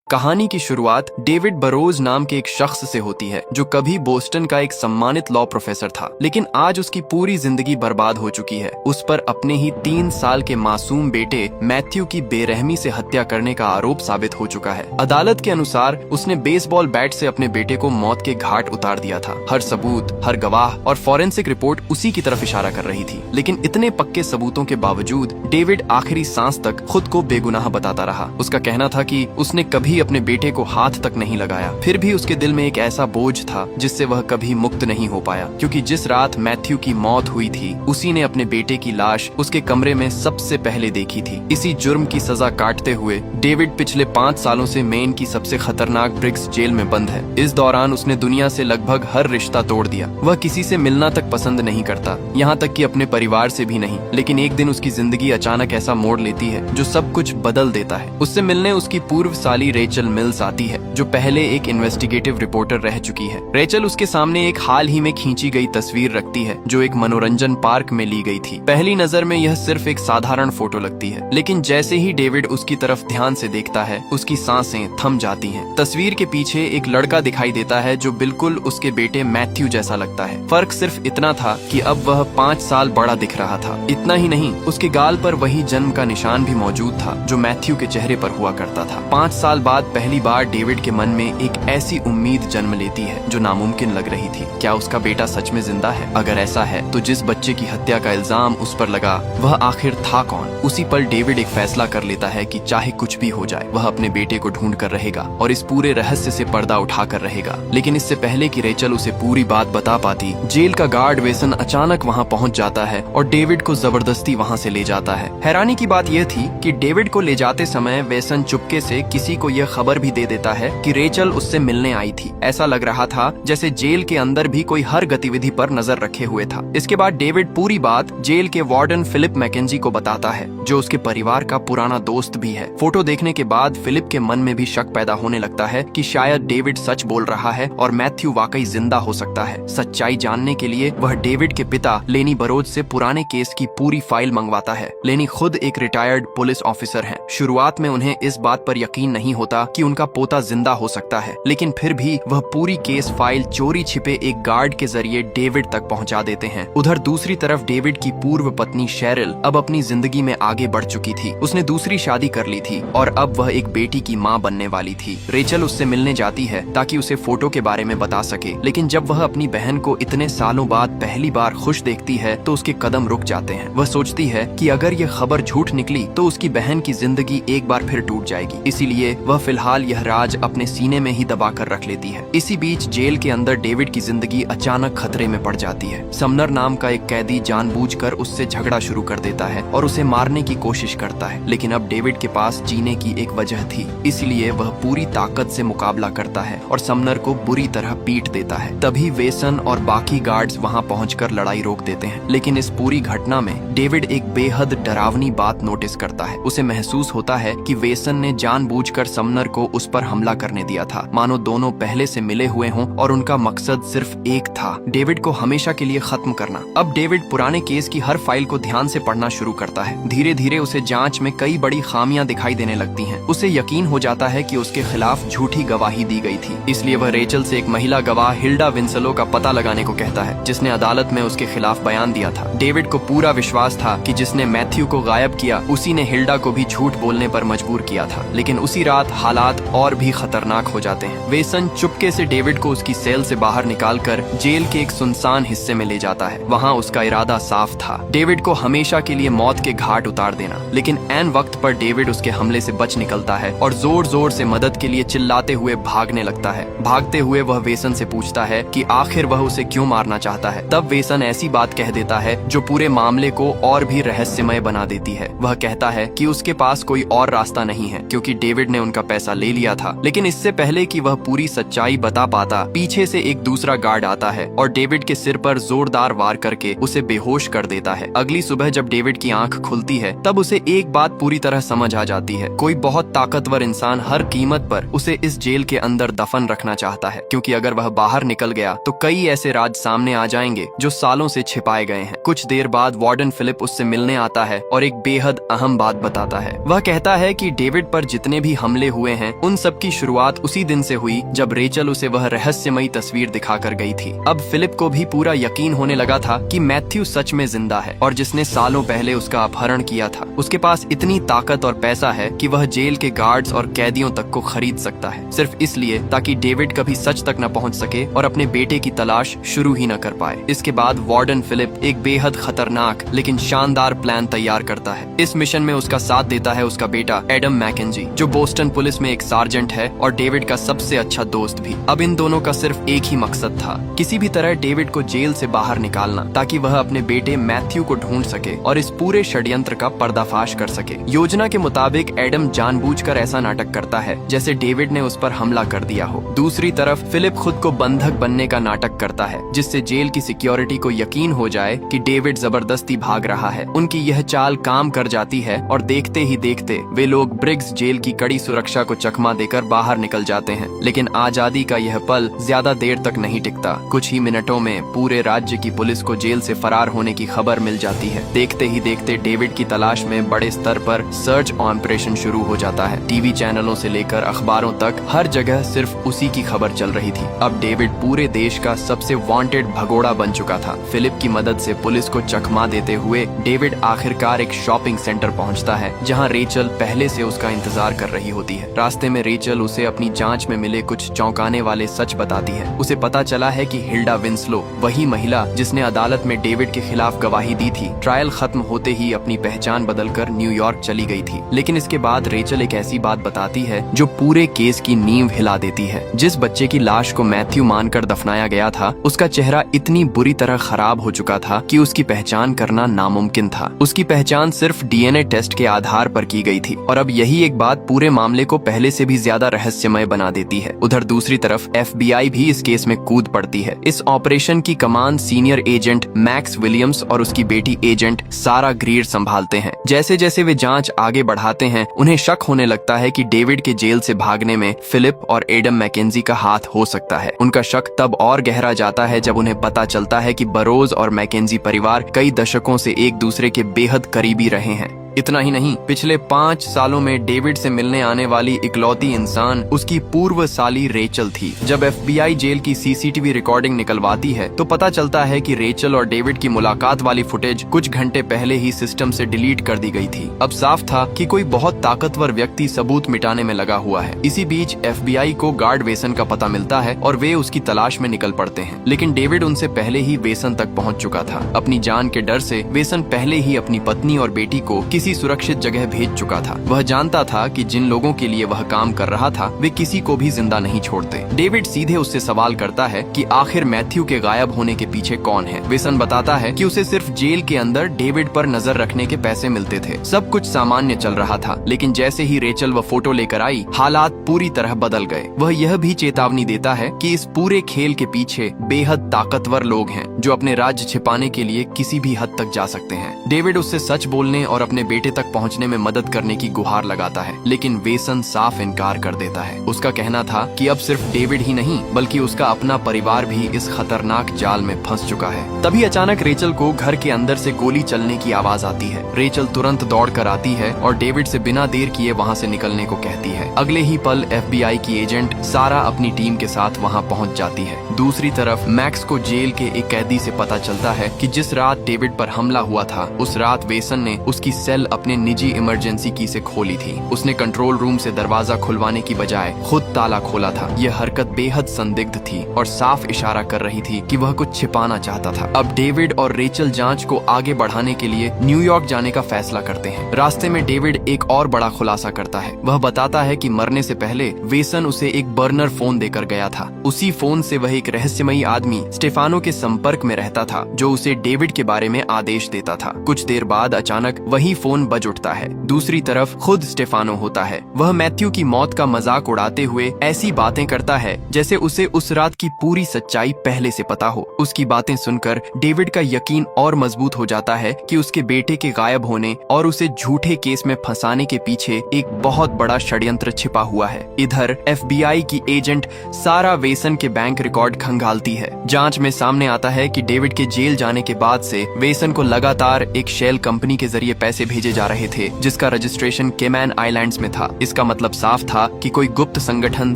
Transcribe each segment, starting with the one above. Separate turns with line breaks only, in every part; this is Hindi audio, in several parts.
कहानी की शुरुआत डेविड बरोज नाम के एक शख्स से होती है जो कभी बोस्टन का एक सम्मानित लॉ प्रोफेसर था, लेकिन आज उसकी पूरी जिंदगी बर्बाद हो चुकी है। उस पर अपने ही 3 साल के मासूम बेटे मैथ्यू की बेरहमी से हत्या करने का आरोप साबित हो चुका है। अदालत के अनुसार उसने बेसबॉल बैट से अपने बेटे को मौत के घाट उतार दिया था। हर सबूत, हर गवाह और फॉरेंसिक रिपोर्ट उसी की तरफ इशारा कर रही थी, लेकिन इतने पक्के सबूतों के बावजूद डेविड आखिरी सांस तक खुद को बेगुनाह बताता रहा। उसका कहना था कि उसने कभी अपने बेटे को हाथ तक नहीं लगाया। फिर भी उसके दिल में एक ऐसा बोझ था जिससे वह कभी मुक्त नहीं हो पाया, क्योंकि जिस रात मैथ्यू की मौत हुई थी उसी ने अपने बेटे की लाश उसके कमरे में सबसे पहले देखी थी। इसी जुर्म की सजा काटते हुए डेविड पिछले 5 सालों से मेन की सबसे खतरनाक ब्रिग्स जेल में बंद है। इस दौरान उसने दुनिया से लगभग हर रिश्ता तोड़ दिया। वह किसी से मिलना तक पसंद नहीं करता, यहाँ तक कि अपने परिवार से भी नहीं। लेकिन एक दिन उसकी जिंदगी अचानक ऐसा मोड़ लेती है जो सब कुछ बदल देता है। उससे मिलने उसकी पूर्व साली रेचल मिल्स आती है, जो पहले एक इन्वेस्टिगेटिव रिपोर्टर रह चुकी है। रेचल उसके सामने एक हाल ही में खींची गई तस्वीर रखती है जो एक मनोरंजन पार्क में ली गई थी। पहली नजर में यह सिर्फ एक साधारण फोटो लगती है, लेकिन जैसे ही डेविड उसकी तरफ ध्यान से देखता है उसकी सांसें थम जाती हैं। तस्वीर के पीछे एक लड़का दिखाई देता है जो बिल्कुल उसके बेटे मैथ्यू जैसा लगता है। फर्क सिर्फ इतना था कि अब वह 5 साल बड़ा दिख रहा था। इतना ही नहीं, उसके गाल पर वही जन्म का निशान भी मौजूद था जो मैथ्यू के चेहरे पर हुआ करता था। 5 साल बाद पहली बार डेविड के मन में एक ऐसी उम्मीद जन्म लेती है जो नामुमकिन लग रही थी। क्या उसका बेटा सच में जिंदा है? अगर ऐसा है तो जिस बच्चे की हत्या का इल्जाम उस पर लगा वह आखिर था कौन? उसी पल डेविड एक फैसला कर लेता है कि चाहे कुछ भी हो जाए वह अपने बेटे को ढूंढ कर रहेगा और इस पूरे रहस्य से पर्दा उठा कर रहेगा। लेकिन इससे पहले कि रेचल उसे पूरी बात बता पाती, जेल का गार्ड वेसन अचानक वहाँ पहुँच जाता है और डेविड को जबरदस्ती वहाँ से ले जाता है। हैरानी की बात यह थी कि डेविड को ले जाते समय वेसन चुपके से किसी को यह खबर भी दे देता है कि रेचल उससे मिलने आई थी। ऐसा लग रहा था जैसे जेल के अंदर भी कोई हर गतिविधि पर नजर रखे हुए था। इसके बाद डेविड पूरी बात जेल के वार्डन फिलिप मैकेंजी को बताता है, जो उसके परिवार का पुराना दोस्त भी है। फोटो देखने के बाद फिलिप के मन में भी शक पैदा होने लगता है कि शायद डेविड सच बोल रहा है और मैथ्यू वाकई जिंदा हो सकता है। सच्चाई जानने के लिए वह डेविड के पिता लेनी बरोज से पुराने केस की पूरी फाइल मंगवाता है। लेनी खुद एक रिटायर्ड पुलिस ऑफिसर है। शुरुआत में उन्हें इस बात पर यकीन नहीं होता कि उनका पोता जिंदा हो सकता है, लेकिन फिर भी वह पूरी केस फाइल चोरी छिपे एक गार्ड के जरिए डेविड तक पहुंचा देते हैं। उधर दूसरी तरफ डेविड की पूर्व पत्नी शेरिल अब अपनी जिंदगी में आगे बढ़ चुकी थी। उसने दूसरी शादी कर ली थी और अब वह एक बेटी की मां बनने वाली थी। रेचल उससे मिलने जाती है ताकि उसे फोटो के बारे में बता सके, लेकिन जब वह अपनी बहन को इतने सालों बाद पहली बार खुश देखती है तो उसके कदम रुक जाते हैं। वह सोचती है कि अगर यह खबर झूठ निकली तो उसकी बहन की जिंदगी एक बार फिर टूट जाएगी। इसीलिए वह फिलहाल यह राज अपने सीने में ही दबा कर रख लेती है। इसी बीच जेल के अंदर डेविड की जिंदगी अचानक खतरे में पड़ जाती है। समनर नाम का एक कैदी जानबूझकर उससे झगड़ा शुरू कर देता है और उसे मारने की कोशिश करता है, लेकिन अब डेविड के पास जीने की एक वजह थी, इसलिए वह पूरी ताकत से मुकाबला करता है और समनर को बुरी तरह पीट देता है। तभी वेसन और बाकी गार्ड्स वहां पहुंचकर लड़ाई रोक देते हैं, लेकिन इस पूरी घटना में डेविड एक बेहद डरावनी बात नोटिस करता है। उसे महसूस होता है कि वेसन ने जानबूझकर समनर को उस पर हमला करने दिया था, मानो दोनों पहले से मिले हुए हों और उनका मकसद सिर्फ एक था, डेविड को हमेशा के लिए खत्म करना। अब डेविड पुराने केस की हर फाइल को ध्यान से पढ़ना शुरू करता है। धीरे धीरे उसे जांच में कई बड़ी खामियां दिखाई देने लगती हैं। उसे यकीन हो जाता है कि उसके खिलाफ झूठी गवाही दी गई थी, इसलिए वह रेचल से एक महिला गवाह हिल्डा विंसलो का पता लगाने को कहता है, जिसने अदालत में उसके खिलाफ बयान दिया था। डेविड को पूरा विश्वास था कि जिसने मैथ्यू को गायब किया उसी ने हिल्डा को भी झूठ बोलने पर मजबूर किया था, लेकिन उसी रात हालात और भी खतरनाक हो जाते हैं। वेसन चुपके से डेविड को उसकी सेल से बाहर निकालकर जेल के एक सुनसान हिस्से में ले जाता है। वहाँ उसका इरादा साफ था, डेविड को हमेशा के लिए मौत के घाट उतार देना। लेकिन ऐन वक्त पर डेविड उसके हमले से बच निकलता है और जोर जोर से मदद के लिए चिल्लाते हुए भागने लगता है। भागते हुए वह वेसन से पूछता है कि आखिर वह उसे क्यों मारना चाहता है। तब वेसन ऐसी बात कह देता है जो पूरे मामले को और भी रहस्यमय बना देती है। वह कहता है कि उसके पास कोई और रास्ता नहीं है, क्योंकि डेविड ने उनका पैसा ले लिया था, लेकिन लेकिन इससे पहले कि वह पूरी सच्चाई बता पाता, पीछे से एक दूसरा गार्ड आता है और डेविड के सिर पर जोरदार वार करके उसे बेहोश कर देता है। अगली सुबह जब डेविड की आंख खुलती है तब उसे एक बात पूरी तरह समझ आ जाती है। कोई बहुत ताकतवर इंसान हर कीमत पर उसे इस जेल के अंदर दफन रखना चाहता है, क्योंकि अगर वह बाहर निकल गया तो कई ऐसे राज सामने आ जाएंगे जो सालों से छिपाए गए हैं। कुछ देर बाद वार्डन फिलिप उससे मिलने आता है और एक बेहद अहम बात बताता है। वह कहता है कि डेविड पर जितने भी हमले हुए हैं उन सब की शुरुआत उसी दिन से हुई जब रेचल उसे वह रहस्यमयी तस्वीर दिखाकर गई थी। अब फिलिप को भी पूरा यकीन होने लगा था कि मैथ्यू सच में जिंदा है और जिसने सालों पहले उसका अपहरण किया था उसके पास इतनी ताकत और पैसा है कि वह जेल के गार्ड्स और कैदियों तक को खरीद सकता है, सिर्फ इसलिए ताकि डेविड कभी सच तक न पहुंच सके और अपने बेटे की तलाश शुरू ही न कर पाए। इसके बाद वार्डन फिलिप एक बेहद खतरनाक लेकिन शानदार प्लान तैयार करता है। इस मिशन में उसका साथ देता है उसका बेटा एडम मैकेंजी, जो बोस्टन पुलिस में एक सार्जेंट है और डेविड का सबसे अच्छा दोस्त भी। अब इन दोनों का सिर्फ एक ही मकसद था, किसी भी तरह डेविड को जेल से बाहर निकालना ताकि वह अपने बेटे मैथ्यू को ढूंढ सके और इस पूरे षड्यंत्र का पर्दाफाश कर सके। योजना के मुताबिक एडम जानबूझकर ऐसा नाटक करता है जैसे डेविड ने उस पर हमला कर दिया हो। दूसरी तरफ फिलिप खुद को बंधक बनने का नाटक करता है, जिससे जेल की सिक्योरिटी को यकीन हो जाए कि डेविड जबरदस्ती भाग रहा है। उनकी यह चाल काम कर जाती है और देखते ही देखते वे लोग ब्रिग्स जेल की कड़ी सुरक्षा को चकमा देकर बाहर निकल जाते हैं। लेकिन आजादी का यह पल ज्यादा देर तक नहीं टिकता। कुछ ही मिनटों में पूरे राज्य की पुलिस को जेल से फरार होने की खबर मिल जाती है। देखते ही देखते डेविड की तलाश में बड़े स्तर पर सर्च ऑपरेशन शुरू हो जाता है। टीवी चैनलों से लेकर अखबारों तक हर जगह सिर्फ उसी की खबर चल रही थी। अब डेविड पूरे देश का सबसे वांटेड भगोड़ा बन चुका था। फिलिप की मदद से पुलिस को चकमा देते हुए डेविड आखिरकार एक शॉपिंग सेंटर पहुंचता है, जहां रेचल पहले से उसका इंतजार कर रही होती है। रास्ते में रेचल उसे अपनी जांच में मिले कुछ चौंकाने वाले सच बताती है। उसे पता चला है कि हिल्डा विंस्लो, वही महिला जिसने अदालत में डेविड के खिलाफ गवाही दी थी, ट्रायल खत्म होते ही अपनी पहचान बदलकर न्यूयॉर्क चली गई थी। लेकिन इसके बाद रेचल एक ऐसी बात बताती है जो पूरे केस की नींव हिला देती है। जिस बच्चे की लाश को मैथ्यू मानकर दफनाया गया था, उसका चेहरा इतनी बुरी तरह खराब हो चुका था कि उसकी पहचान करना नामुमकिन था। उसकी पहचान सिर्फ डीएनए टेस्ट के आधार पर की गई थी और अब यही एक बात पूरे मामले को पहले से भी ज्यादा रहस्यमय बना देती है। उधर दूसरी तरफ एफबीआई भी इस केस में कूद पड़ती है। इस ऑपरेशन की कमान सीनियर एजेंट मैक्स विलियम्स और उसकी बेटी एजेंट सारा ग्रीर संभालते हैं। जैसे जैसे वे जांच आगे बढ़ाते हैं, उन्हें शक होने लगता है कि डेविड के जेल से भागने में फिलिप और एडम मैकेंजी का हाथ हो सकता है। उनका शक तब और गहरा जाता है जब उन्हें पता चलता है कि बरोज और मैकेंजी परिवार कई दशकों से एक दूसरे के बेहद करीबी रहे हैं। इतना ही नहीं, पिछले 5 सालों में डेविड से मिलने आने वाली इकलौती इंसान उसकी पूर्व साली रेचल थी। जब एफबीआई जेल की सीसीटीवी रिकॉर्डिंग निकलवाती है तो पता चलता है कि रेचल और डेविड की मुलाकात वाली फुटेज कुछ घंटे पहले ही सिस्टम से डिलीट कर दी गई थी। अब साफ था कि कोई बहुत ताकतवर व्यक्ति सबूत मिटाने में लगा हुआ है। इसी बीच एफबीआई को गार्ड वेसन का पता मिलता है और वे उसकी तलाश में निकल पड़ते हैं। लेकिन डेविड उनसे पहले ही वेसन तक पहुंच चुका था। अपनी जान के डर से वेसन पहले ही अपनी पत्नी और बेटी को किसी सुरक्षित जगह भेज चुका था। वह जानता था कि जिन लोगों के लिए वह काम कर रहा था वे किसी को भी जिंदा नहीं छोड़ते। डेविड सीधे उससे सवाल करता है कि आखिर मैथ्यू के गायब होने के पीछे कौन है। वेसन बताता है कि उसे सिर्फ जेल के अंदर डेविड पर नजर रखने के पैसे मिलते थे। सब कुछ सामान्य चल रहा था, लेकिन जैसे ही रेचल वह फोटो लेकर आई, हालात पूरी तरह बदल गए। वह यह भी चेतावनी देता है कि इस पूरे खेल के पीछे बेहद ताकतवर लोग हैं जो अपने राज्य छिपाने के लिए किसी भी हद तक जा सकते हैं। डेविड उससे सच बोलने और अपने बेटे तक पहुंचने में मदद करने की गुहार लगाता है, लेकिन वेसन साफ इनकार कर देता है। उसका कहना था कि अब सिर्फ डेविड ही नहीं बल्कि उसका अपना परिवार भी इस खतरनाक जाल में फंस चुका है। तभी अचानक रेचल को घर के अंदर से गोली चलने की आवाज आती है। रेचल तुरंत दौड़ कर आती है और डेविड से बिना देर किए वहां से निकलने को कहती है। अगले ही पल एफबीआई की एजेंट सारा अपनी टीम के साथ वहां पहुंच जाती है। दूसरी तरफ मैक्स को जेल के एक कैदी से पता चलता है कि जिस रात डेविड पर हमला हुआ था, उस रात वेसन ने उसकी सेल अपने निजी इमरजेंसी की से खोली थी। उसने कंट्रोल रूम से दरवाजा खुलवाने की बजाय खुद ताला खोला था। यह हरकत बेहद संदिग्ध थी और साफ इशारा कर रही थी कि वह कुछ छिपाना चाहता था। अब डेविड और रेचल जांच को आगे बढ़ाने के लिए न्यूयॉर्क जाने का फैसला करते हैं। रास्ते में डेविड एक और बड़ा खुलासा करता है। वह बताता है कि मरने से पहले वेसन उसे एक बर्नर फोन देकर गया था। उसी फोन से वह एक रहस्यमयी आदमी स्टेफानो के संपर्क में रहता था जो उसे डेविड के बारे में आदेश देता था। कुछ देर बाद अचानक वही फोन फोन बज उठता है। दूसरी तरफ खुद स्टेफानो होता है। वह मैथ्यू की मौत का मजाक उड़ाते हुए ऐसी बातें करता है जैसे उसे उस रात की पूरी सच्चाई पहले से पता हो। उसकी बातें सुनकर डेविड का यकीन और मजबूत हो जाता है कि उसके बेटे के गायब होने और उसे झूठे केस में फंसाने के पीछे एक बहुत बड़ा षड्यंत्र छिपा हुआ है। इधर FBI की एजेंट सारा वेसन के बैंक रिकॉर्ड खंगालती है। जांच में सामने आता है कि डेविड के जेल जाने के बाद से वेसन को लगातार एक शेल कंपनी के जरिए पैसे भेजे जा रहे थे, जिसका रजिस्ट्रेशन केमैन आइलैंड्स में था। इसका मतलब साफ था कि कोई गुप्त संगठन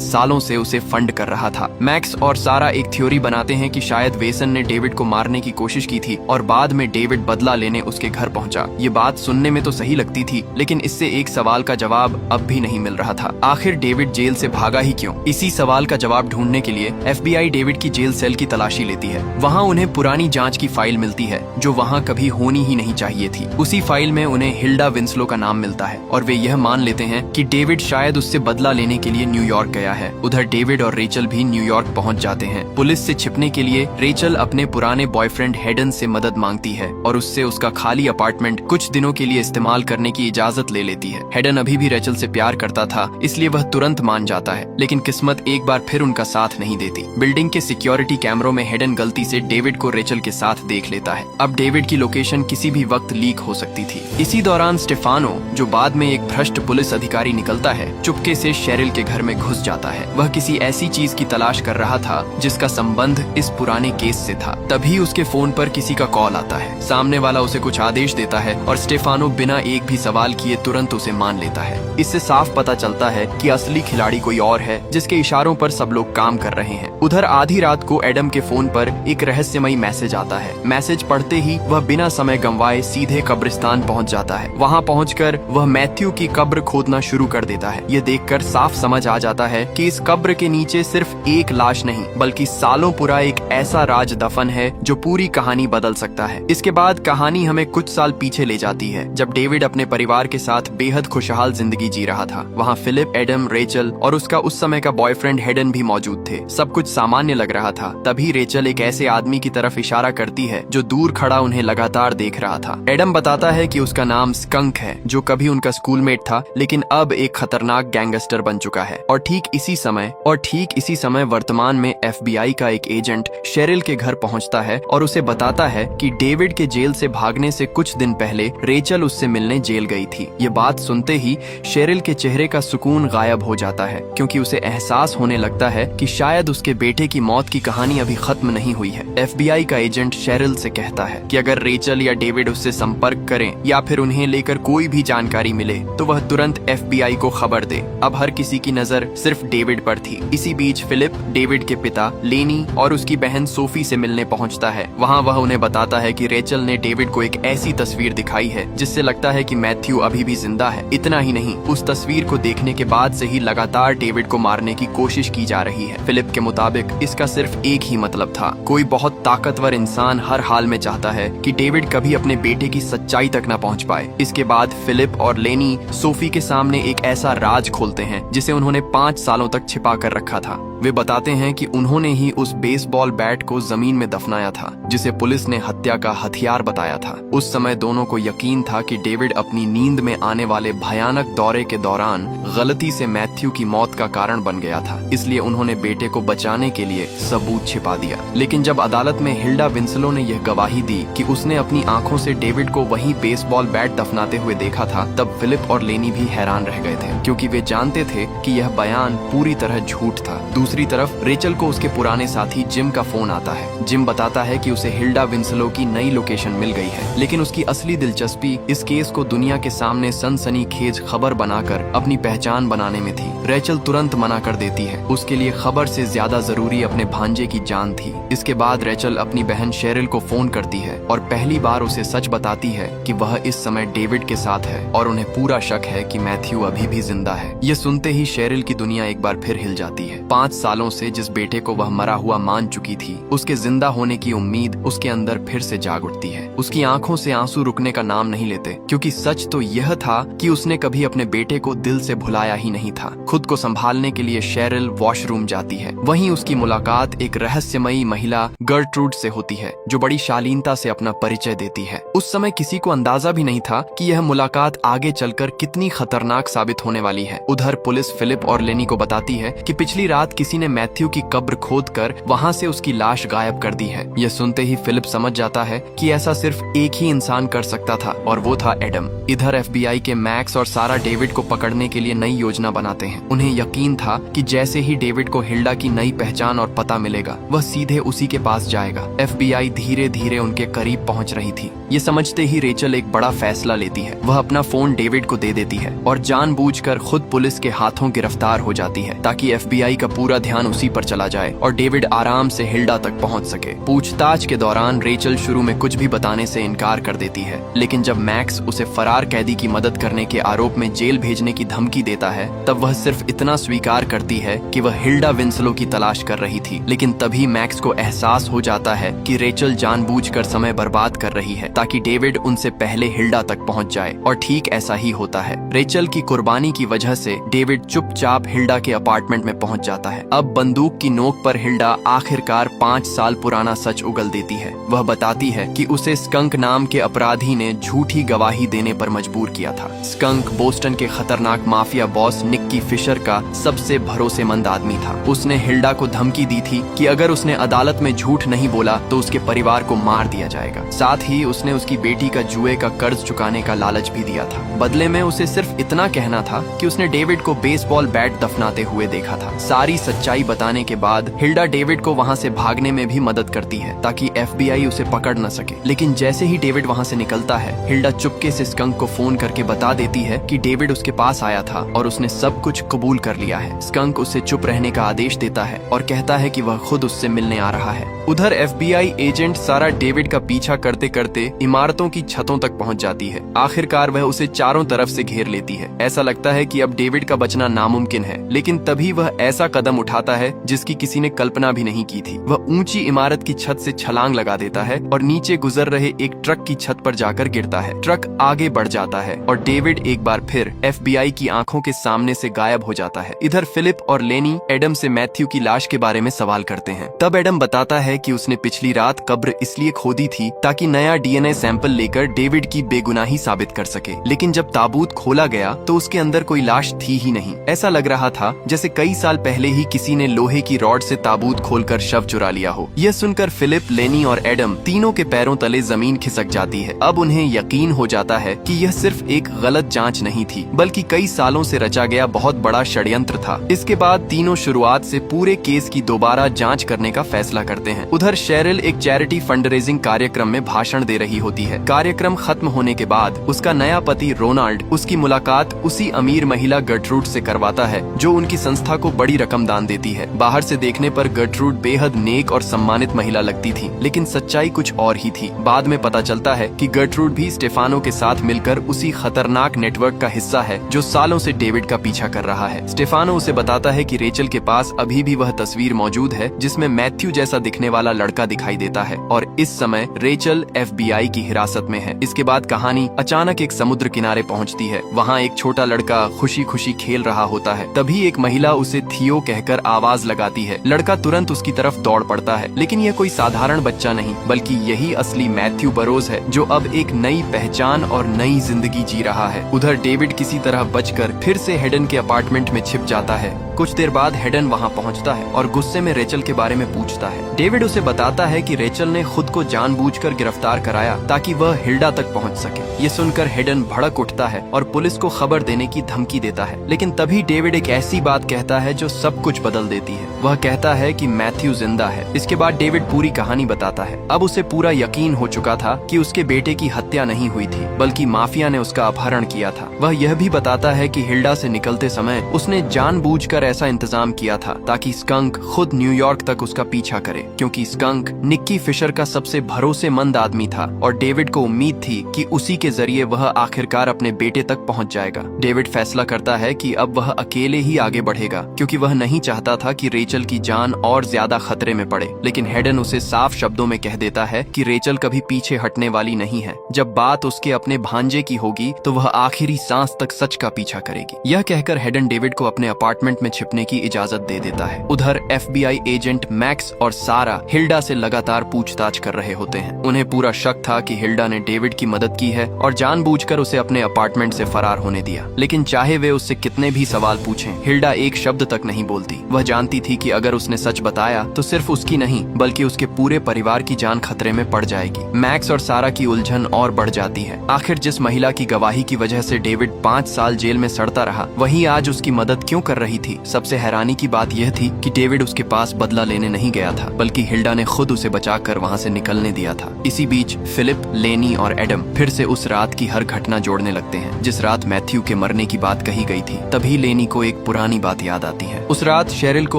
सालों से उसे फंड कर रहा था। मैक्स और सारा एक थ्योरी बनाते हैं कि शायद वेसन ने डेविड को मारने की कोशिश की थी और बाद में डेविड बदला लेने उसके घर पहुंचा। ये बात सुनने में तो सही लगती थी, लेकिन इससे एक सवाल का जवाब अब भी नहीं मिल रहा था। आखिर डेविड जेल से भागा ही क्यों? इसी सवाल का जवाब ढूंढने के लिए FBI डेविड की जेल सेल की तलाशी लेती है। वहाँ उन्हें पुरानी जांच की फाइल मिलती है जो वहाँ कभी होनी ही नहीं चाहिए थी। उसी फाइल में उन्हें हिल्डा विंसलो का नाम मिलता है और वे यह मान लेते हैं कि डेविड शायद उससे बदला लेने के लिए न्यूयॉर्क गया है। उधर डेविड और रेचल भी न्यूयॉर्क पहुँच जाते हैं। पुलिस से छिपने के लिए रेचल अपने पुराने बॉयफ्रेंड हेडन से मदद मांगती है और उससे उसका खाली अपार्टमेंट कुछ दिनों के लिए इस्तेमाल करने की इजाजत ले लेती है। हेडन अभी भी रेचल से प्यार करता था, इसलिए वह तुरंत मान जाता है, लेकिन किस्मत एक बार फिर उनका साथ नहीं देती। बिल्डिंग के सिक्योरिटी कैमरों में हेडन गलती से डेविड को रेचल के साथ देख लेता है। अब डेविड की लोकेशन किसी भी वक्त लीक हो सकती थी। इसी दौरान स्टेफानो, जो बाद में एक भ्रष्ट पुलिस अधिकारी निकलता है, चुपके से शेरिल के घर में घुस जाता है। वह किसी ऐसी चीज की तलाश कर रहा था जिसका संबंध इस पुराने केस से था। तभी उसके फोन पर किसी का कॉल आता है। सामने वाला उसे कुछ आदेश देता है और स्टेफानो बिना एक भी सवाल किए तुरंत उसे मान लेता है। इससे साफ पता चलता है कि असली खिलाड़ी कोई और है, जिसके इशारों पर सब लोग काम कर रहे हैं। उधर आधी रात को एडम के फोन पर एक रहस्यमयी मैसेज आता है। मैसेज पढ़ते ही वह बिना समय गंवाए सीधे कब्रिस्तान पहुंच जाता है। वहां पहुंचकर वह मैथ्यू की कब्र खोदना शुरू कर देता है। ये देखकर साफ समझ आ जाता है कि इस कब्र के नीचे सिर्फ एक लाश नहीं बल्कि सालों पुरा एक ऐसा राज दफन है जो पूरी कहानी बदल सकता है। इसके बाद कहानी हमें कुछ साल पीछे ले जाती है, जब डेविड अपने परिवार के साथ बेहद खुशहाल जिंदगी जी रहा था। वहाँ फिलिप, एडम, रेचल और उसका उस समय का बॉयफ्रेंड हेडन भी मौजूद थे। सब कुछ सामान्य लग रहा था। तभी रेचल एक ऐसे आदमी की तरफ इशारा करती है जो दूर खड़ा उन्हें लगातार देख रहा था। एडम बताता है कि उसका नाम स्कंक है, जो कभी उनका स्कूलमेट था लेकिन अब एक खतरनाक गैंगस्टर बन चुका है। और ठीक इसी समय वर्तमान में FBI का एक एजेंट शेरिल के घर पहुंचता है और उसे बताता है कि डेविड के जेल से भागने से कुछ दिन पहले रेचल उससे मिलने जेल गई थी। ये बात सुनते ही शेरिल के चेहरे का सुकून गायब हो जाता है, क्योंकि उसे एहसास होने लगता है कि शायद उसके बेटे की मौत की कहानी अभी खत्म नहीं हुई है। FBI का एजेंट शेरिल से कहता है कि अगर रेचल या डेविड उससे संपर्क करें या फिर उन्हें लेकर कोई भी जानकारी मिले तो वह तुरंत FBI को खबर दे। अब हर किसी की नजर सिर्फ डेविड पर थी। इसी बीच फिलिप डेविड के पिता लेनी और उसकी बहन सोफी से मिलने पहुंचता है। वहां वह उन्हें बताता है कि रेचल ने डेविड को एक ऐसी तस्वीर दिखाई है जिससे लगता है कि मैथ्यू अभी भी जिंदा है। इतना ही नहीं, उस तस्वीर को देखने के बाद से ही लगातार डेविड को मारने की कोशिश की जा रही है। फिलिप के मुताबिक इसका सिर्फ एक ही मतलब था। कोई बहुत ताकतवर इंसान हर हाल में चाहता है कि डेविड कभी अपने बेटे की सच्चाई तक न पहुंच पाए। इसके बाद फिलिप और लेनी सोफी के सामने एक ऐसा राज खोलते हैं जिसे उन्होंने 5 सालों तक छिपा कर रखा था। वे बताते हैं कि उन्होंने ही उस बेसबॉल बैट को जमीन में दफनाया था जिसे पुलिस ने हत्या का हथियार बताया था। उस समय दोनों को यकीन था कि डेविड अपनी नींद में आने वाले भयानक दौरे के दौरान गलती से मैथ्यू की मौत का कारण बन गया था, इसलिए उन्होंने बेटे को बचाने के लिए सबूत छिपा दिया। लेकिन जब अदालत में हिल्डा विंसलो ने यह गवाही दी कि उसने अपनी आंखों से डेविड को वही बेसबॉल बैट दफनाते हुए देखा था, तब फिलिप और लेनी भी हैरान रह गए थे, क्योंकि वे जानते थे कि यह बयान पूरी तरह झूठ था। दूसरी तरफ रेचल को उसके पुराने साथी जिम का फोन आता है। जिम बताता है कि उसे हिल्डा विंसलो की नई लोकेशन मिल गई है, लेकिन उसकी असली दिलचस्पी इस केस को दुनिया के सामने सनसनीखेज खबर बनाकर अपनी पहचान बनाने में थी। रेचल तुरंत मना कर देती है। उसके लिए खबर से ज्यादा जरूरी अपने भांजे की जान थी। इसके बाद रेचल अपनी बहन शेरिल को फोन करती है और पहली बार उसे सच बताती है कि वह इस समय डेविड के साथ है और उन्हें पूरा शक है कि मैथ्यू अभी भी जिंदा है। ये सुनते ही शेरिल की दुनिया एक बार फिर हिल जाती है। 5 सालों से जिस बेटे को वह मरा हुआ मान चुकी थी, उसके जिंदा होने की उम्मीद उसके अंदर फिर से जाग उठती है। उसकी आंखों से आंसू रुकने का नाम नहीं लेते, क्योंकि सच तो यह था कि उसने कभी अपने बेटे को दिल से भुलाया ही नहीं था। खुद को संभालने के लिए शेरिल वॉशरूम जाती है। वहीं उसकी मुलाकात एक रहस्यमयी महिला गर्ट्रूड से होती है, जो बड़ी शालीनता से अपना परिचय देती है। उस समय किसी को अंदाजा भी नहीं नहीं था कि यह मुलाकात आगे चलकर कितनी खतरनाक साबित होने वाली है। उधर पुलिस फिलिप और लेनी को बताती है कि पिछली रात किसी ने मैथ्यू की कब्र खोदकर वहां से उसकी लाश गायब कर दी है। यह सुनते ही फिलिप समझ जाता है कि ऐसा सिर्फ एक ही इंसान कर सकता था और वो था एडम। इधर एफबीआई के मैक्स और सारा डेविड को पकड़ने के लिए नई योजना बनाते हैं। उन्हें यकीन था कि जैसे ही डेविड को हिल्डा की नई पहचान और पता मिलेगा वह सीधे उसी के पास जाएगा। एफबीआई धीरे धीरे उनके करीब पहुंच रही थी। ये समझते ही रेचल एक बड़ा फैसला लेती है। वह अपना फोन डेविड को दे देती है और जानबूझकर खुद पुलिस के हाथों गिरफ्तार हो जाती है ताकि एफबीआई का पूरा ध्यान उसी पर चला जाए और डेविड आराम से हिल्डा तक पहुंच सके। पूछताछ के दौरान रेचल शुरू में कुछ भी बताने से इनकार कर देती है, लेकिन जब मैक्स उसे फरार कैदी की मदद करने के आरोप में जेल भेजने की धमकी देता है तब वह सिर्फ इतना स्वीकार करती है कि वह हिल्डा विंसलो की तलाश कर रही थी। लेकिन तभी मैक्स को एहसास हो जाता है कि रेचल जानबूझकर समय बर्बाद कर रही है ताकि डेविड उनसे पहले हिल्डा तक पहुंच जाए, और ठीक ऐसा ही होता है। रेचल की कुर्बानी की वजह से डेविड चुपचाप हिल्डा के अपार्टमेंट में पहुंच जाता है। अब बंदूक की नोक पर हिल्डा आखिरकार 5 साल पुराना सच उगल देती है। वह बताती है कि उसे स्कंक नाम के अपराधी ने झूठी गवाही देने पर मजबूर किया था। स्कंक बोस्टन के खतरनाक माफिया बॉस निक्की फिशर का सबसे भरोसेमंद आदमी था। उसने हिल्डा को धमकी दी थी कि अगर उसने अदालत में झूठ नहीं बोला तो उसके परिवार को मार दिया जाएगा। साथ ही उसने उसकी बेटी का जुए का कर्ज चुकाने का लालच भी दिया था। बदले में उसे सिर्फ इतना कहना था कि उसने डेविड को बेसबॉल बैट दफनाते हुए देखा था। सारी सच्चाई बताने के बाद हिल्डा डेविड को वहां से भागने में भी मदद करती है ताकि एफबीआई उसे पकड़ न सके। लेकिन जैसे ही डेविड वहां से निकलता है हिल्डा चुपके से स्कंक को फोन करके बता देती है कि डेविड उसके पास आया था और उसने सब कुछ कबूल कर लिया है। स्कंक उसे चुप रहने का आदेश देता है और कहता है कि वह खुद उससे मिलने आ रहा है। उधर एफबीआई एजेंट सारा डेविड का पीछा करते करते इमारतों की छतों तक पहुंच जाती है। आखिरकार वह उसे चारों तरफ से घेर लेती है। ऐसा लगता है कि अब डेविड का बचना नामुमकिन है, लेकिन तभी वह ऐसा कदम उठाता है जिसकी किसी ने कल्पना भी नहीं की थी। वह ऊंची इमारत की छत से छलांग लगा देता है और नीचे गुजर रहे एक ट्रक की छत पर जाकर गिरता है। ट्रक आगे बढ़ जाता है और डेविड एक बार फिर एफबीआई की आंखों के सामने से गायब हो जाता है। इधर फिलिप और लेनी एडम से मैथ्यू की लाश के बारे में सवाल करते हैं। तब एडम बताता है कि उसने पिछली रात कब्र इसलिए खोदी थी ताकि नया डीएनए सैंपल लेकर डेविड की बेगुनाही साबित कर सके। लेकिन जब ताबूत खोला गया तो उसके अंदर कोई लाश थी ही नहीं। ऐसा लग रहा था जैसे कई साल पहले ही किसी ने लोहे की रॉड से ताबूत खोलकर शव चुरा लिया हो। यह सुनकर फिलिप, लेनी और एडम तीनों के पैरों तले जमीन खिसक जाती है। अब उन्हें यकीन हो जाता है कि यह सिर्फ एक गलत जांच नहीं थी बल्कि कई सालों से रचा गया बहुत बड़ा षड्यंत्र था। इसके बाद तीनों शुरुआत से पूरे केस की दोबारा जांच करने का फैसला करते हैं। उधर शेरिल एक चैरिटी फंड रेजिंग कार्यक्रम में भाषण दे रही होती है। कार्यक्रम खत्म होने के बाद उसका नया पति रोनाल्ड उसकी मुलाकात उसी अमीर महिला गर्ट्रूड से करवाता है जो उनकी संस्था को बड़ी रकम दान देती है। बाहर से देखने पर गर्ट्रूड बेहद नेक और सम्मानित महिला लगती थी, लेकिन सच्चाई कुछ और ही थी। बाद में पता चलता है कि गर्ट्रूड भी स्टेफानो के साथ मिलकर उसी खतरनाक नेटवर्क का हिस्सा है जो सालों से डेविड का पीछा कर रहा है। स्टेफानो उसे बताता है कि रेचल के पास अभी भी वह तस्वीर मौजूद है जिसमें मैथ्यू जैसा दिखने वाला लड़का दिखाई देता है और इस समय रेचल एफबीआई की हिरासत में है। इसके बाद कहानी अचानक एक समुद्र किनारे पहुंचती है। वहां एक छोटा लड़का खुशी खुशी खेल रहा होता है। तभी एक महिला उसे थियो कहकर आवाज लगाती है। लड़का तुरंत उसकी तरफ दौड़ पड़ता है, लेकिन यह कोई साधारण बच्चा नहीं बल्कि यही असली मैथ्यू बरोज है जो अब एक नई पहचान और नई जिंदगी जी रहा है। उधर डेविड किसी तरह बचकर फिर से हेडन के अपार्टमेंट में छिप जाता है। कुछ देर बाद हेडन वहां पहुंचता है और गुस्से में रेचल के बारे में पूछता है। डेविड उसे बताता है कि रेचल ने खुद को जानबूझकर गिरफ्तार कराया ताकि वह हिल्डा तक पहुंच सके। ये सुनकर हेडन भड़क उठता है और पुलिस को खबर देने की धमकी देता है, लेकिन तभी डेविड एक ऐसी बात कहता है जो सब कुछ बदल देती है। वह कहता है कि मैथ्यू जिंदा है। इसके बाद डेविड पूरी कहानी बताता है। अब उसे पूरा यकीन हो चुका था कि उसके बेटे की हत्या नहीं हुई थी बल्कि माफिया ने उसका अपहरण किया था। वह यह भी बताता है कि हिल्डा से निकलते समय उसने जानबूझकर ऐसा इंतजाम किया था ताकि स्कंक खुद न्यूयॉर्क तक उसका पीछा करे, क्योंकि स्कंक निक्की फिशर का सबसे भरोसेमंद आदमी था और डेविड को उम्मीद थी कि उसी के जरिए वह आखिरकार अपने बेटे तक पहुंच जाएगा। डेविड फैसला करता है कि अब वह अकेले ही आगे बढ़ेगा क्योंकि वह नहीं चाहता था कि रेचल की जान और ज्यादा खतरे में पड़े। लेकिन हेडन उसे साफ शब्दों में कह देता है कि रेचल कभी पीछे हटने वाली नहीं है। जब बात उसके अपने भांजे की होगी तो वह आखिरी सांस तक सच का पीछा करेगी। यह कहकर हेडन डेविड को अपने अपार्टमेंट में छिपने की इजाजत दे देता है। उधर FBI एजेंट मैक्स और सारा हिल्डा से लगातार पूछताछ कर रहे होते हैं। उन्हें पूरा शक था कि हिल्डा ने डेविड की मदद की है और जानबूझकर उसे अपने अपार्टमेंट से फरार होने दिया। लेकिन चाहे वे उससे कितने भी सवाल पूछें, हिल्डा एक शब्द तक नहीं बोलती। वह जानती थी कि अगर उसने सच बताया तो सिर्फ उसकी नहीं बल्कि उसके पूरे परिवार की जान खतरे में पड़ जाएगी। मैक्स और सारा की उलझन और बढ़ जाती है। आखिर जिस महिला की गवाही की वजह से डेविड 5 साल जेल में सड़ता रहा, वही आज उसकी मदद क्यों कर रही थी? सबसे हैरानी की बात यह थी कि डेविड उसके पास बदला लेने नहीं गया था, बल्कि हिल्डा ने खुद उसे बचाकर वहाँ से निकलने दिया था। इसी बीच फिलिप, लेनी और एडम फिर से उस रात की हर घटना जोड़ने लगते हैं जिस रात मैथ्यू के मरने की बात कही गई थी। तभी लेनी को एक पुरानी बात याद आती है। उस रात शेरिल को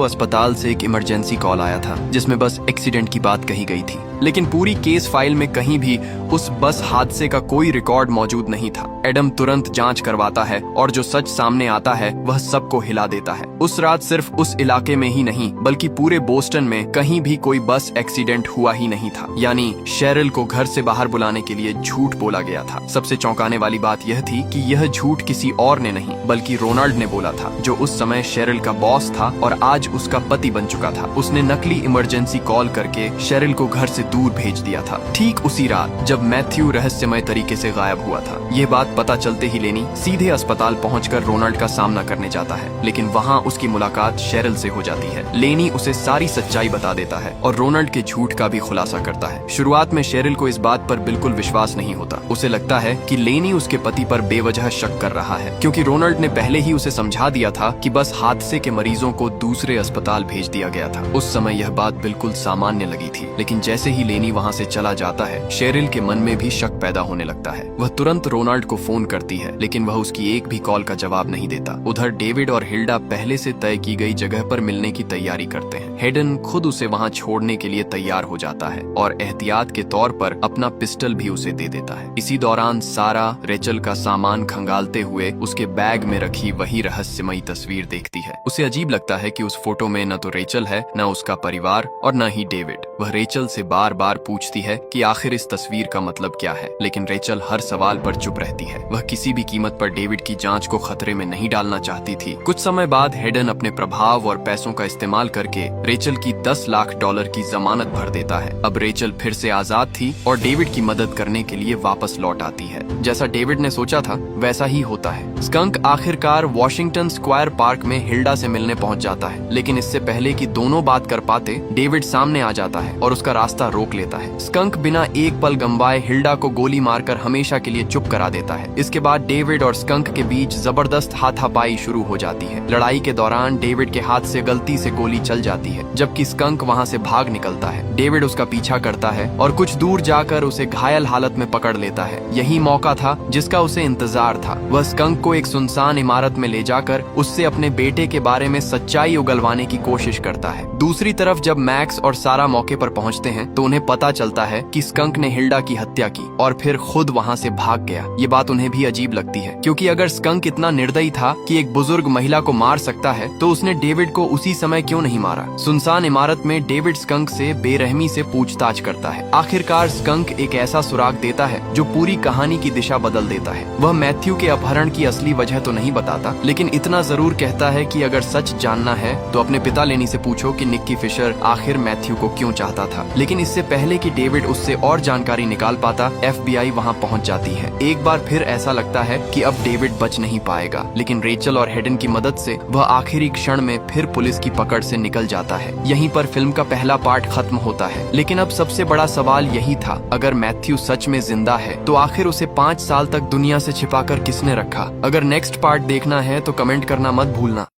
अस्पताल से एक इमरजेंसी कॉल आया था जिसमें बस एक्सीडेंट की बात कही गई थी, लेकिन पूरी केस फाइल में कहीं भी उस बस हादसे का कोई रिकॉर्ड मौजूद नहीं था। एडम तुरंत जांच करवाता है और जो सच सामने आता है वह सबको हिला देता है। उस रात सिर्फ उस इलाके में ही नहीं बल्कि पूरे बोस्टन में कहीं भी कोई बस एक्सीडेंट हुआ ही नहीं था। यानी शेरिल को घर से बाहर बुलाने के लिए झूठ बोला गया था। सबसे चौंकाने वाली बात यह थी कि यह झूठ किसी और ने नहीं बल्कि रोनाल्ड ने बोला था, जो उस समय शेरिल का बॉस था और आज उसका पति बन चुका था। उसने नकली इमरजेंसी कॉल करके शेरिल को घर से दूर भेज दिया था, ठीक उसी रात जब मैथ्यू रहस्यमय तरीके से गायब हुआ था। यह बात पता चलते ही लेनी सीधे अस्पताल पहुंचकर रोनाल्ड का सामना करने जाता है, लेकिन वहां उसकी मुलाकात शेरिल से हो जाती है। लेनी उसे सारी सच्चाई बता देता है और रोनाल्ड के झूठ का भी खुलासा करता है। शुरुआत में शेरिल को इस बात पर बिल्कुल विश्वास नहीं होता। उसे लगता है कि लेनी उसके पति पर बेवजह शक कर रहा है, क्योंकि रोनाल्ड ने पहले ही उसे समझा दिया था कि बस हादसे के मरीजों को दूसरे अस्पताल भेज दिया गया था। उस समय यह बात बिल्कुल सामान्य लगी थी, लेकिन जैसे ही लेनी वहां से चला जाता है, शेरिल के मन में भी शक पैदा होने लगता है। वह तुरंत रोनाल्ड को फोन करती है, लेकिन वह उसकी एक भी कॉल का जवाब नहीं देता। उधर डेविड और हिल्डा पहले से तय की गई जगह पर मिलने की तैयारी करते हैं। हेडन खुद उसे वहां छोड़ने के लिए तैयार हो जाता है और एहतियात के तौर पर अपना पिस्टल भी उसे दे देता है। इसी दौरान सारा रेचल का सामान खंगालते हुए उसके बैग में रखी वही रहस्यमयी तस्वीर देखती है। उसे अजीब लगता है कि उस फोटो में न तो रेचल है, न उसका परिवार और न ही डेविड। वह रेचल से बार बार पूछती है कि आखिर इस तस्वीर का मतलब क्या है, लेकिन रेचल हर सवाल पर चुप रहती है। वह किसी भी कीमत पर डेविड की जांच को खतरे में नहीं डालना चाहती थी। कुछ समय बाद हेडन अपने प्रभाव और पैसों का इस्तेमाल करके रेचल की $10 लाख की जमानत भर देता है। अब रेचल फिर से आजाद थी और डेविड की मदद करने के लिए वापस लौट आती है। जैसा डेविड ने सोचा था वैसा ही होता है। स्कंक आखिरकार वॉशिंगटन स्क्वायर पार्क में हिल्डा से मिलने पहुंच जाता है, लेकिन इससे पहले कि दोनों बात कर पाते, डेविड सामने आ जाता है और उसका रास्ता रोक लेता है। स्कंक बिना एक पल गंवाए हिल्डा को गोली मारकर हमेशा के लिए चुप करा देता है। इसके बाद डेविड और स्कंक के बीच जबरदस्त हाथापाई शुरू हो जाती है। लड़ाई के दौरान डेविड के हाथ से गलती से गोली चल जाती है, जबकि स्कंक वहां से भाग निकलता है। डेविड उसका पीछा करता है और कुछ दूर जाकर उसे घायल हालत में पकड़ लेता है। यही मौका था जिसका उसे इंतजार था। वह स्कंक को एक सुनसान इमारत में ले जाकर उससे अपने बेटे के बारे में सच्चाई उगलवाने की कोशिश करता है। दूसरी तरफ जब मैक्स और सारा मौके पर पहुंचते हैं तो उन्हें पता चलता है कि स्कंक ने हिल्डा की हत्या की और फिर खुद वहां से भाग गया। ये बात उन्हें भी अजीब लगती है, क्योंकि अगर स्कंक इतना निर्दयी था कि एक बुजुर्ग महिला को मार सकता है तो उसने डेविड को उसी समय क्यों नहीं मारा। सुनसान इमारत में डेविड स्कंक से बेरहमी से पूछताछ करता है। आखिरकार स्कंक एक ऐसा सुराग देता है जो पूरी कहानी की दिशा बदल देता है। वह मैथ्यू के अपहरण की असली वजह तो नहीं बताता, लेकिन इतना जरूर कहता है कि अगर सच जानना है तो अपने पिता लेनी से पूछो कि निक्की फिशर आखिर मैथ्यू को क्यों चाहता था। लेकिन इससे पहले कि डेविड उससे और जानकारी निकाल पाता, FBI वहां पहुंच जाती है। एक बार फिर ऐसा लगता है कि अब डेविड बच नहीं पाएगा, लेकिन रेचल और हेडन की मदद से वह आखिरी क्षण में फिर पुलिस की पकड़ से निकल जाता है। यहीं पर फिल्म का पहला पार्ट खत्म होता है। लेकिन अब सबसे बड़ा सवाल यही था, अगर मैथ्यू सच में जिंदा है तो आखिर उसे 5 साल तक दुनिया से छिपाकर किसने रखा। अगर नेक्स्ट पार्ट देखना है तो कमेंट करना मत भूलना।